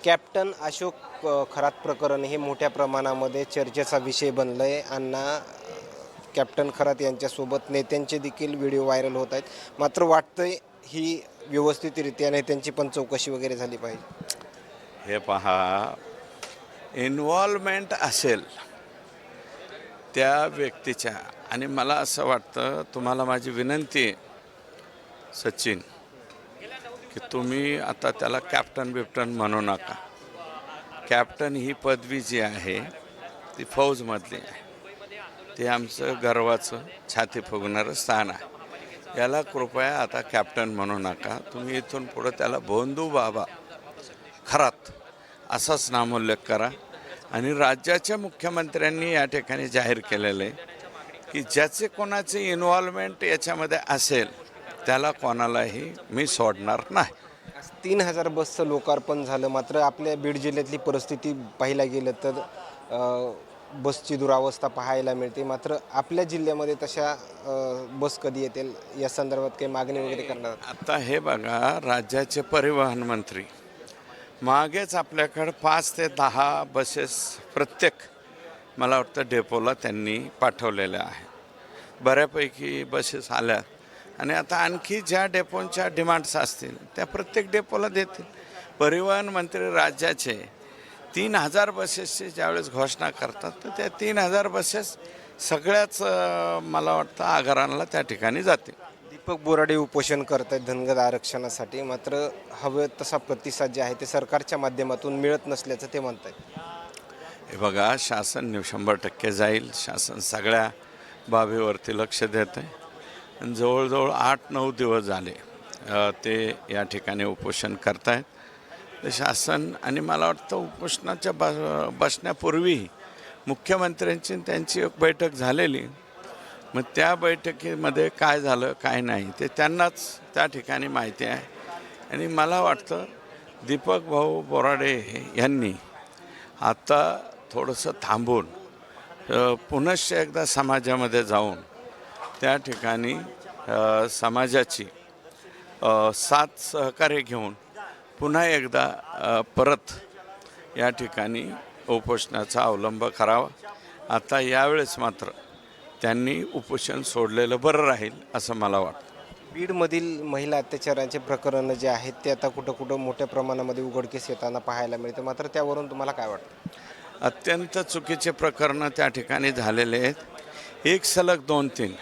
Captain Ashok Kharat प्रकरण हे मोठ्या प्रमाणामध्ये चर्चेचा विषय बनलं आहे. कॅप्टन खरात यांच्यासोबत नेत्यांचे देखील व्हिडिओ व्हायरल होत आहेत. मात्र वाटतंय ही व्यवस्थितरित्या नेत्यांची पण चौकशी वगैरे झाली पाहिजे. हे पहा, इन्व्हॉल्वमेंट असेल त्या व्यक्तीच्या, आणि मला असं वाटतं, तुम्हाला माझी विनंती आहे सचिन, की तुम्ही आता त्याला कॅप्टन म्हणू नका. कॅप्टन ही पदवी जी आहे ती फौजमधली आहे. ते आमचं गर्वाचं छाती फुगणारं स्थान आहे. याला कृपया आता कॅप्टन म्हणू नका. तुम्ही इथून पुढं त्याला भोंदू बाबा खरात असाच नामोल्लेख करा. आणि राज्याच्या मुख्यमंत्र्यांनी या ठिकाणी जाहीर केलेलं आहे की ज्याचे कोणाचे इन्व्हॉल्वमेंट याच्यामध्ये असेल त्याला कोणालाही मी सोडणार नाही. 3000 बसचं लोकार्पण झालं. मात्र आपल्या बीड जिल्ह्यातली परिस्थिती पाहायला गेलं तर बसची दुरावस्था पाहायला मिळते. मात्र आपल्या जिल्ह्यामध्ये तशा बस कधी येतील या संदर्भात काही मागणी वगैरे करणार? आता हे बघा, राज्याचे परिवहन मंत्री मागेच आपल्याकडं 5 ते 10 बसेस प्रत्येक, मला वाटतं, डेपोला त्यांनी पाठवलेल्या आहे. बऱ्यापैकी बसेस आल्या आणि आता आणखी ज्या डेपोंच्या डिमांड्स असतील त्या प्रत्येक डेपोला देतील. परिवहन मंत्री राज्याचे 3000 बसेसची ज्यावेळेस घोषणा करतात तर त्या 3000 बसेस सगळ्याच मला वाटतं आगारांना त्या ठिकाणी जातील. दीपक बोराडे उपोषण करत आहेत धनगर आरक्षणासाठी. मात्र हवे तसा प्रतिसाद जे आहे ते सरकारच्या माध्यमातून मिळत नसल्याचं ते म्हणत आहेत. हे बघा, शासन 100% जाईल. शासन सगळ्या बाबीवरती लक्ष देत आहे. आणि जवळजवळ 8-9 दिवस झाले ते या ठिकाणी उपोषण करत आहेत. तर शासन, आणि मला वाटतं उपोषणाच्या बसण्यापूर्वी मुख्यमंत्र्यांची त्यांची एक बैठक झालेली. मग त्या बैठकीमध्ये काय झालं काय नाही ते त्यांनाच त्या ठिकाणी माहिती आहे. आणि मला वाटतं दीपक भाऊ बोराडे यांनी आता थोडंसं थांबून पुनश्च एकदा समाजामध्ये जाऊन त्या ठिकाणी समाजाची साथ सहकार्य घेऊन पुन्हा एकदा परत या ठिकाणी उपोषणाचा अवलंब करावा. आता यावेळेस मात्र त्यांनी उपोषण सोडलेलं बरं राहील असं मला वाटतं. बीडमधील महिला अत्याचारांचे प्रकरण जे आहेत ते आता कुठं मोठ्या प्रमाणामध्ये उघडकीस येताना पाहायला मिळते. मात्र त्यावरून तुम्हाला काय वाटतं? अत्यंत चुकीचे प्रकरणं त्या ठिकाणी झालेले आहेत. एक सलग 2-3.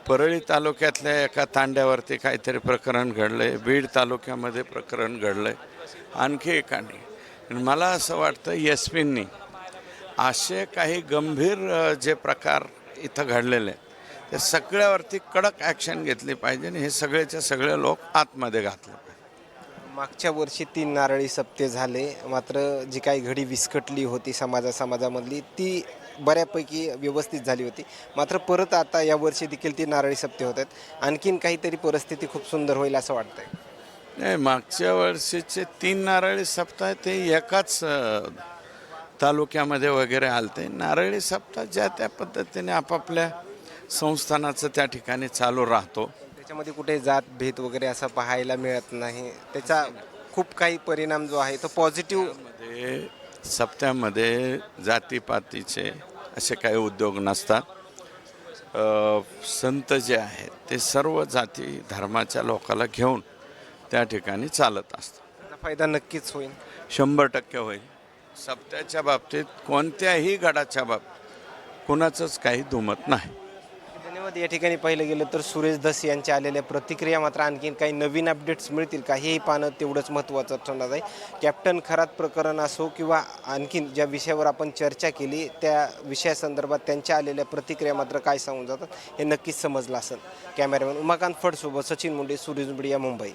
परळी तालुक्यातल्या एका तांड्यावरती काहीतरी प्रकरण घडलं आहे. बीड तालुक्यामध्ये प्रकरण घडलं आहे. आणखी एकाने. मला असं वाटतं एस-पींनी असे काही गंभीर जे प्रकार इथं घडलेले आहेत त्या सगळ्यावरती कडक ॲक्शन घेतली पाहिजे आणि हे सगळेच्या सगळे लोक आतमध्ये घातले पाहिजे. मागच्या वर्षी 3 नारळी सप्ते झाले. मात्र जी काही घडी विस्कटली होती समाजामधली ती बऱ्यापैकी व्यवस्थित झाली होती. मात्र परत आता यावर्षी देखील 3 नारळी सप्ते होत आहेत. आणखीन काहीतरी परिस्थिती खूप सुंदर होईल असं वाटतंय. नाही, मागच्या वर्षीचे 3 नारळी सप्ताह ते एकाच तालुक्यामध्ये वगैरे आलते. नारळी सप्ताह ज्या त्या पद्धतीने आपापल्या संस्थानाचं त्या ठिकाणी चालू राहतो. त्याच्यामध्ये कुठे जात भेद वगैरे असं पाहायला मिळत नाही. त्याचा खूप काही परिणाम जो आहे तो पॉझिटिव्ह. सप्त्यामध्ये जातीपातीचे असे काही उद्योग नसतात. संत जे आहेत ते सर्व जाती धर्माच्या लोकाला घेऊन त्या ठिकाणी चालत असतात. त्याचा फायदा नक्कीच होईल. 100% होईल. सप्त्याच्या बाबतीत कोणत्याही गडाच्या बाबतीत कुणाचंच काही दुमत नाही. धन्यवाद. या ठिकाणी पाहिलं गेलं तर सुरेश धस यांच्या आलेल्या प्रतिक्रिया. मात्र आणखीन काही नवीन अपडेट्स मिळतील का हेही पाहणं तेवढंच महत्त्वाचं ठरणार आहे. कॅप्टन खरात प्रकरण असो किंवा आणखीन ज्या विषयावर आपण चर्चा केली त्या विषयासंदर्भात त्यांच्या आलेल्या प्रतिक्रिया मात्र काय सांगून जातात हे नक्कीच समजलं असेल. Cameraman Umakant फडसोबत Sachin Munde, सूर्यज media, Mumbai.